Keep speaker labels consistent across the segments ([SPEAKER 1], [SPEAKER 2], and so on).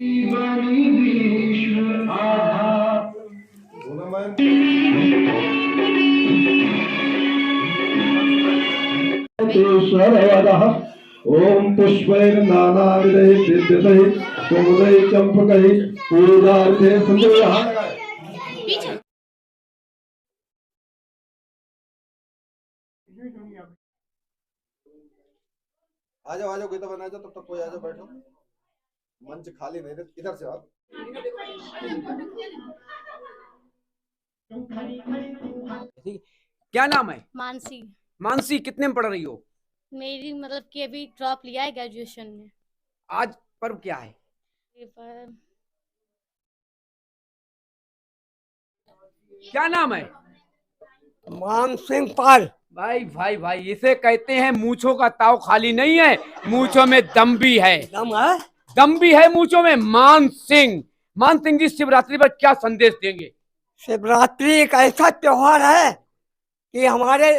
[SPEAKER 1] ओम पुष्पैर्नानाविधैर्दिव्यैः कुमुदैः चम्पकैः पूजार्थे संध्याः।
[SPEAKER 2] आ जाओ गीता बना जाओ, तब तक कोई आ जाओ, बैठो, मंच खाली नहीं, इधर से आप।
[SPEAKER 3] क्या नाम है?
[SPEAKER 4] मानसी।
[SPEAKER 3] मानसी, कितने में पढ़ रही हो?
[SPEAKER 4] मेरी मतलब कि अभी ड्रॉप लिया है ग्रेजुएशन में।
[SPEAKER 3] आज पर्व क्या है?
[SPEAKER 4] ये पर
[SPEAKER 3] क्या नाम है?
[SPEAKER 5] मान सिंह पाल।
[SPEAKER 3] भाई भाई भाई, इसे कहते हैं मूंछों का ताव खाली नहीं है, मूंछों में दम भी है।
[SPEAKER 5] दम है?
[SPEAKER 3] दम भी है मूंछों में। मान सिंह जी, शिवरात्रि पर क्या संदेश देंगे?
[SPEAKER 5] शिवरात्रि एक ऐसा त्योहार है कि हमारे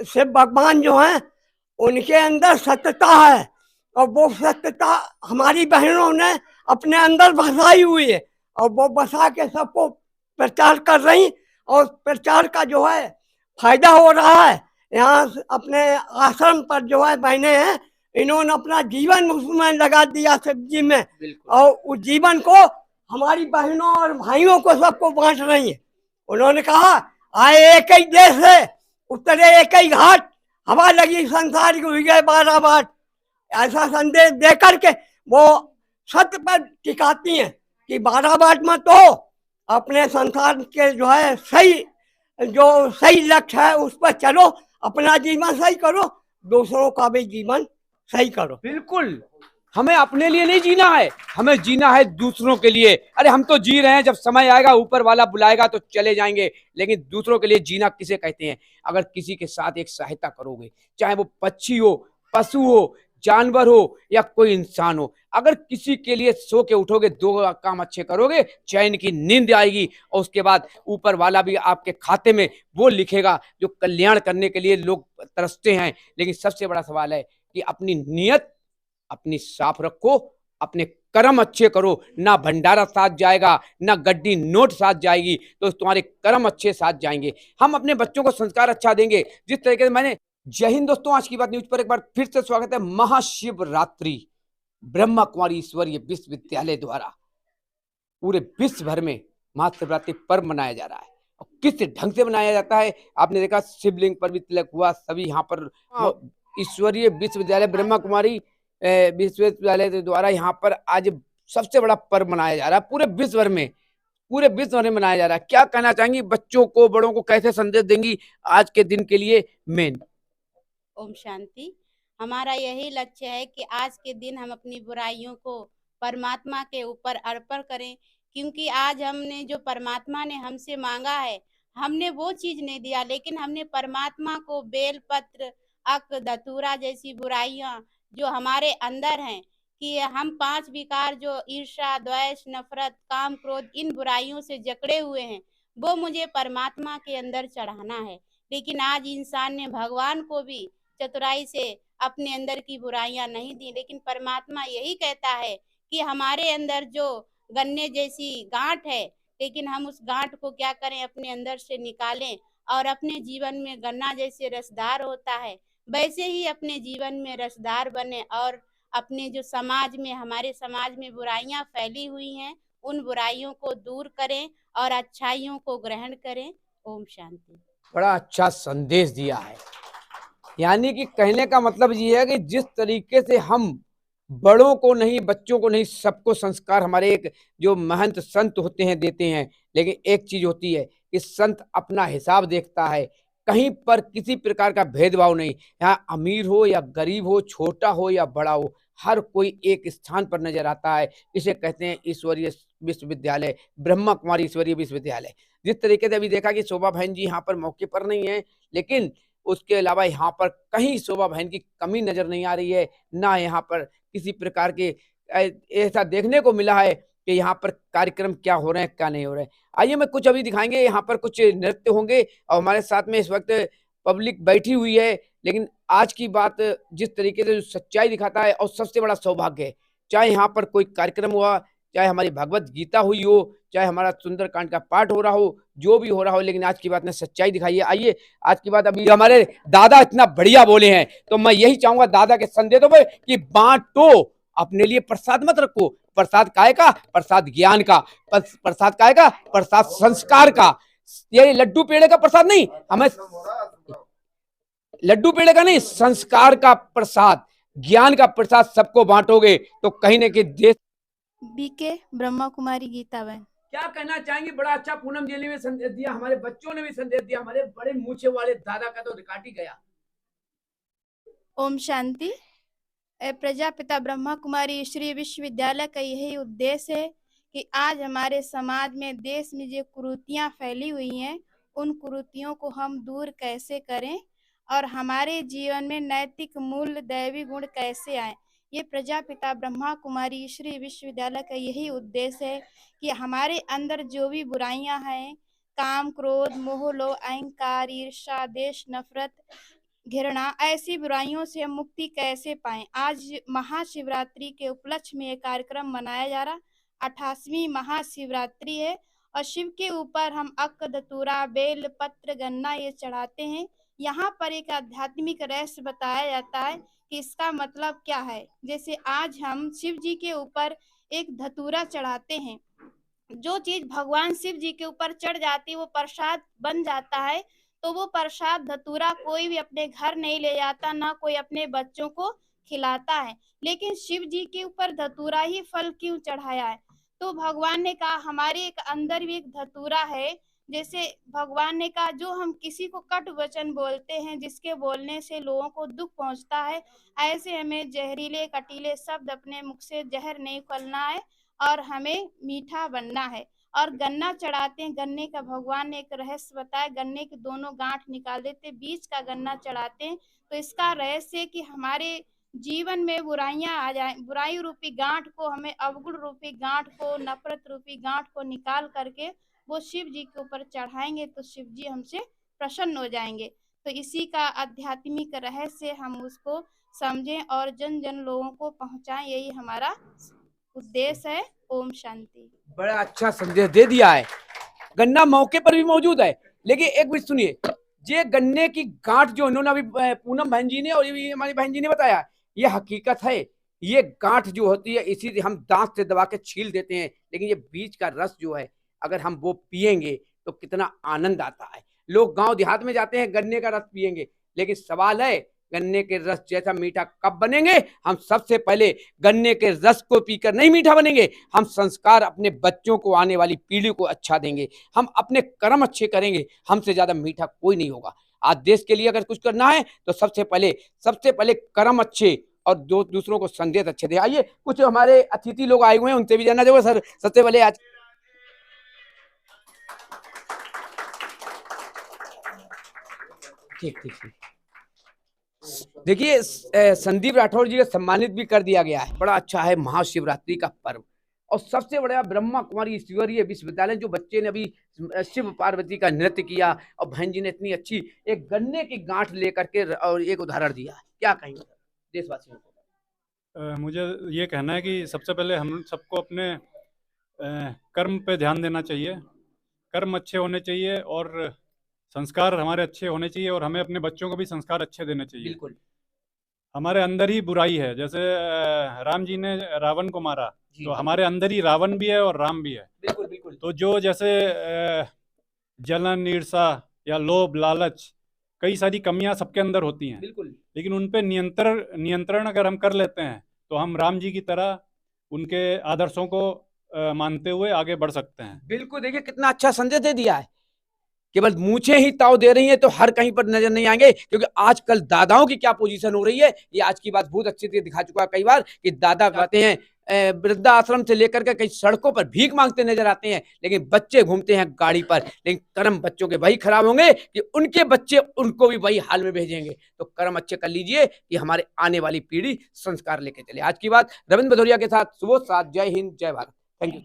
[SPEAKER 5] शिव भगवान जो हैं उनके अंदर सत्यता है, और वो सत्यता हमारी बहनों ने अपने अंदर बसाई हुई है, और वो बसा के सबको प्रचार कर रही, और प्रचार का जो है फायदा हो रहा है। यहाँ अपने आश्रम पर जो है बहनें हैं, इन्होंने अपना जीवन उसमें लगा दिया सब्जी में, और उस जीवन को हमारी बहनों और भाइयों को सबको बांट रही है। उन्होंने कहा आए एक ही देश है, उतरे एक ही घाट, हवा लगी संसार की हुई गए 12 बाट। ऐसा संदेश दे करके वो सत्य पर टिकाती हैं कि 12 बाट मत हो, अपने संसार के जो है सही लक्ष्य है उस पर चलो, अपना जीवन सही करो, दूसरों का भी जीवन सही करो।
[SPEAKER 3] बिल्कुल, हमें अपने लिए नहीं जीना है, हमें जीना है दूसरों के लिए। अरे हम तो जी रहे हैं, जब समय आएगा ऊपर वाला बुलाएगा तो चले जाएंगे, लेकिन दूसरों के लिए जीना किसे कहते हैं? अगर किसी के साथ एक सहायता करोगे, चाहे वो पक्षी हो, पशु हो, जानवर हो या कोई इंसान हो, अगर किसी के लिए सो के उठोगे, 2 काम अच्छे करोगे, चैन की नींद आएगी, और उसके बाद ऊपर वाला भी आपके खाते में वो लिखेगा जो कल्याण करने के लिए लोग तरसते हैं। लेकिन सबसे बड़ा सवाल है कि अपनी नीयत अपनी साफ रखो, अपने कर्म अच्छे करो। ना भंडारा साथ जाएगा, ना गड्डी नोट साथ जाएगी, तो तुम्हारे कर्म अच्छे साथ जाएंगे। हम अपने बच्चों को संस्कार अच्छा देंगे जिस तरीके से मैंने। जय हिंद दोस्तों, आज की बात न्यूज पर एक बार फिर से स्वागत है। महाशिवरात्रि ब्रह्मा कुमारी ईश्वरीय विश्वविद्यालय द्वारा पूरे विश्व भर में महाशिवरात्रि पर्व मनाया जा रहा है। और किस ढंग से मनाया जाता है आपने देखा, शिवलिंग पर भी तिलक हुआ, सभी यहाँ पर ईश्वरीय विश्वविद्यालय ब्रह्मा कुमारी विश्वविद्यालय द्वारा यहाँ पर आज सबसे बड़ा पर्व मनाया जा रहा है। पूरे विश्व भर में मनाया जा रहा है। क्या कहना चाहेंगी, बच्चों को बड़ों को कैसे संदेश देंगी आज के दिन के लिए? मेन
[SPEAKER 6] ओम शांति। हमारा यही लक्ष्य है कि आज के दिन हम अपनी बुराइयों को परमात्मा के ऊपर अर्पण करें, क्योंकि आज हमने जो परमात्मा ने हमसे मांगा है, हमने वो चीज नहीं दिया, लेकिन हमने परमात्मा को बेलपत्र, अक, धतूरा जैसी बुराइयां जो हमारे अंदर हैं, कि हम 5 विकार जो ईर्ष्या, द्वेष, नफरत, काम, क्रोध, इन बुराइयों से जकड़े हुए हैं, वो मुझे परमात्मा के अंदर चढ़ाना है। लेकिन आज इंसान ने भगवान को भी चतुराई से अपने अंदर की बुराइयां नहीं दी, लेकिन परमात्मा यही कहता है कि हमारे अंदर जो गन्ने जैसी गांठ है, लेकिन हम उस गांठ को क्या करें, अपने अंदर से निकालें, और अपने जीवन में गन्ना जैसे रसदार होता है, वैसे ही अपने जीवन में रसदार बने, और अपने जो समाज में, हमारे समाज में बुराइयां फैली हुई हैं, उन बुराइयों को दूर करें और अच्छाइयों को ग्रहण करें। ओम शांति।
[SPEAKER 3] बड़ा अच्छा संदेश दिया है। यानी कि कहने का मतलब ये है कि जिस तरीके से हम बड़ों को नहीं, बच्चों को नहीं, सबको संस्कार हमारे एक जो महंत संत होते हैं देते हैं, लेकिन एक चीज होती है कि संत अपना हिसाब देखता है, कहीं पर किसी प्रकार का भेदभाव नहीं। यहाँ अमीर हो या गरीब हो, छोटा हो या बड़ा हो, हर कोई एक स्थान पर नजर आता है। इसे कहते हैं ईश्वरीय विश्वविद्यालय, ब्रह्मा कुमारी ईश्वरीय विश्वविद्यालय। जिस तरीके से अभी देखा कि शोभा बहन जी यहाँ पर मौके पर नहीं है, लेकिन उसके अलावा यहाँ पर कहीं शोभा बहन की कमी नजर नहीं आ रही है, ना यहाँ पर किसी प्रकार के ऐसा देखने को मिला है कि यहाँ पर कार्यक्रम क्या हो रहे हैं, क्या नहीं हो रहे हैं। आइए मैं कुछ अभी दिखाएंगे, यहाँ पर कुछ नृत्य होंगे, और हमारे साथ में इस वक्त पब्लिक बैठी हुई है। लेकिन आज की बात जिस तरीके से सच्चाई दिखाता है, और सबसे बड़ा सौभाग्य है, चाहे यहाँ पर कोई कार्यक्रम हुआ, चाहे हमारी भगवत गीता हुई हो, चाहे हमारा सुंदरकांड का पाठ हो रहा हो, जो भी हो रहा हो, लेकिन आज की बात ने सच्चाई दिखाई है। आइए आज की बात, अभी हमारे दादा इतना बढ़िया बोले हैं, तो मैं यही चाहूंगा दादा के संदेशों में कि बांटो, अपने लिए प्रसाद मत रखो। प्रसाद काहे का? प्रसाद ज्ञान का। प्रसाद काहे का? प्रसाद संस्कार का। ये लड्डू पेड़े का प्रसाद नहीं, हमें लड्डू पेड़े का नहीं, संस्कार का प्रसाद, ज्ञान का प्रसाद सबको बांटोगे तो कहीं ना कहीं देश।
[SPEAKER 7] बीके ब्रह्मा कुमारी गीता बहन।
[SPEAKER 3] क्या कहना चाहेंगे? बड़ा अच्छा पूनम जी ने भी संदेश दिया, हमारे बच्चों ने भी संदेश दिया, हमारे बड़े मूछे वाले दादा का तो रिकॉर्ड ही गया।
[SPEAKER 7] ओम शांति। प्रजापिता ब्रह्मा कुमारी श्री विश्वविद्यालय का यही उद्देश्य है कि आज हमारे समाज में, देश में जो कुरीतियां फैली हुई हैं, उन कुरीतियों को हम दूर कैसे करें और हमारे जीवन में नैतिक मूल्य, दैवी गुण कैसे आए। ये प्रजापिता ब्रह्मा कुमारी श्री विश्वविद्यालय का यही उद्देश्य है कि हमारे अंदर जो भी बुराइयां हैं, काम, क्रोध, मोह, लोभ, अहंकार, ईर्ष्या, देश, नफरत, घृणा, ऐसी बुराइयों से हम मुक्ति कैसे पाएं। आज महाशिवरात्रि के उपलक्ष्य में ये कार्यक्रम मनाया जा रहा। 28वीं महाशिवरात्रि है और शिव के ऊपर हम अक्क, धतूरा, बेल पत्र, गन्ना ये चढ़ाते हैं। यहाँ पर एक आध्यात्मिक रहस्य बताया जाता है कि इसका मतलब क्या है। जैसे आज हम शिव जी के ऊपर एक धतूरा चढ़ाते हैं, जो चीज भगवान शिव जी के ऊपर चढ़ जाती है वो प्रसाद बन जाता है। तो वो प्रसाद धतूरा कोई भी अपने घर नहीं ले जाता, ना कोई अपने बच्चों को खिलाता है, लेकिन शिव जी के ऊपर धतूरा ही फल क्यों चढ़ाया है? तो भगवान ने कहा हमारे एक अंदर भी एक धतूरा है। जैसे भगवान ने कहा जो हम किसी को कट वचन बोलते हैं, जिसके बोलने से लोगों को दुख पहुंचता है, ऐसे हमें जहरीले कटीले शब्द अपने मुख से जहर नहीं फैलना है और हमें मीठा बनना है। और गन्ना चढ़ाते हैं, गन्ने का भगवान ने एक रहस्य बताया, गन्ने के दोनों गांठ निकाल देते, बीच का गन्ना चढ़ाते हैं। तो इसका रहस्य कि हमारे जीवन में बुराइयां आ जाए, बुराई रूपी गांठ को, हमें अवगुण रूपी गांठ को, नफरत रूपी गांठ को निकाल करके वो शिव जी के ऊपर चढ़ाएंगे तो शिव जी हमसे प्रसन्न हो जाएंगे। तो इसी का आध्यात्मिक रहस्य हम उसको समझें और जन जन लोगों को पहुंचाएं, यही हमारा उद्देश्य है। ओम शांति।
[SPEAKER 3] बड़ा अच्छा संदेश दे दिया है। गन्ना मौके पर भी मौजूद है, लेकिन एक मिनट सुनिए, ये गन्ने की गांठ जो इन्होंने अभी पूनम बहन जी ने और ये हमारी बहन जी ने बताया, ये हकीकत है। ये गांठ जो होती है इसी हम दांत से दबा के छील देते हैं, लेकिन ये बीज का रस जो है अगर हम वो पिएंगे तो कितना आनंद आता है। लोग गांव देहात में जाते हैं गन्ने का रस पिएंगे, लेकिन सवाल है गन्ने के रस जैसा मीठा कब बनेंगे? हम सबसे पहले गन्ने के रस को पीकर नहीं मीठा बनेंगे, हम संस्कार अपने बच्चों को, आने वाली पीढ़ी को अच्छा देंगे, हम अपने कर्म अच्छे करेंगे, हमसे ज्यादा मीठा कोई नहीं होगा। आज देश के लिए अगर कुछ करना है तो सबसे पहले कर्म अच्छे और दूसरों को संदेश अच्छे दे। आइए कुछ हमारे अतिथि लोग आए हुए हैं, उनसे भी जानना चाहिए। सर सबसे पहले आज ठीक देखिए, संदीप राठौर जी को सम्मानित भी कर दिया गया है। बड़ा अच्छा है महाशिवरात्रि का पर्व, और सबसे बड़ा ब्रह्मा कुमारी ईश्वरीय विश्वविद्यालय, जो बच्चे ने अभी शिव पार्वती का नृत्य किया और बहन जी ने इतनी अच्छी एक गन्ने की गांठ लेकर के और एक उदाहरण दिया। क्या कहेंगे देशवासियों को?
[SPEAKER 8] मुझे ये कहना है कि सबसे पहले हम सबको अपने कर्म पे ध्यान देना चाहिए। कर्म अच्छे होने चाहिए और संस्कार हमारे अच्छे होने चाहिए, और हमें अपने बच्चों को भी संस्कार अच्छे देने चाहिए।
[SPEAKER 3] बिल्कुल।
[SPEAKER 8] हमारे अंदर ही बुराई है, जैसे राम जी ने रावण को मारा, तो हमारे अंदर ही रावण भी है और राम भी है।
[SPEAKER 3] बिल्कुल बिल्कुल।
[SPEAKER 8] तो जो जैसे जलन, ईर्ष्या या लोभ, लालच, कई सारी कमियां सबके अंदर होती हैं।
[SPEAKER 3] बिल्कुल।
[SPEAKER 8] लेकिन उन पे नियंत्रण अगर हम कर लेते हैं तो हम राम जी की तरह उनके आदर्शों को मानते हुए आगे बढ़ सकते हैं।
[SPEAKER 3] बिल्कुल। देखिए कितना अच्छा संदेश दे दिया है। केवल मूछें ही ताव दे रही हैं तो हर कहीं पर नजर नहीं आएंगे, क्योंकि आजकल दादाओं की क्या पोजीशन हो रही है, ये आज की बात बहुत अच्छी तरह दिखा चुका है कई बार कि दादा कहते हैं वृद्धाश्रम से लेकर के कई सड़कों पर भीख मांगते नजर आते हैं, लेकिन बच्चे घूमते हैं गाड़ी पर। लेकिन कर्म बच्चों के वही खराब होंगे कि उनके बच्चे उनको भी वही हाल में भेजेंगे। तो कर्म अच्छे कर लीजिए कि हमारे आने वाली पीढ़ी संस्कार लेके चले। आज की बात रविंद्र भदौरिया के साथ सुबोध साथ। जय हिंद, जय भारत। Thank you.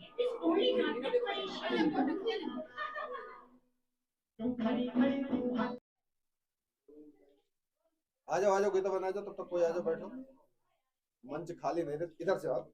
[SPEAKER 2] आ जाओ गीता बना जाओ, तब तक कोई आ जाओ, बैठो, मंच खाली नहीं, इधर से आप।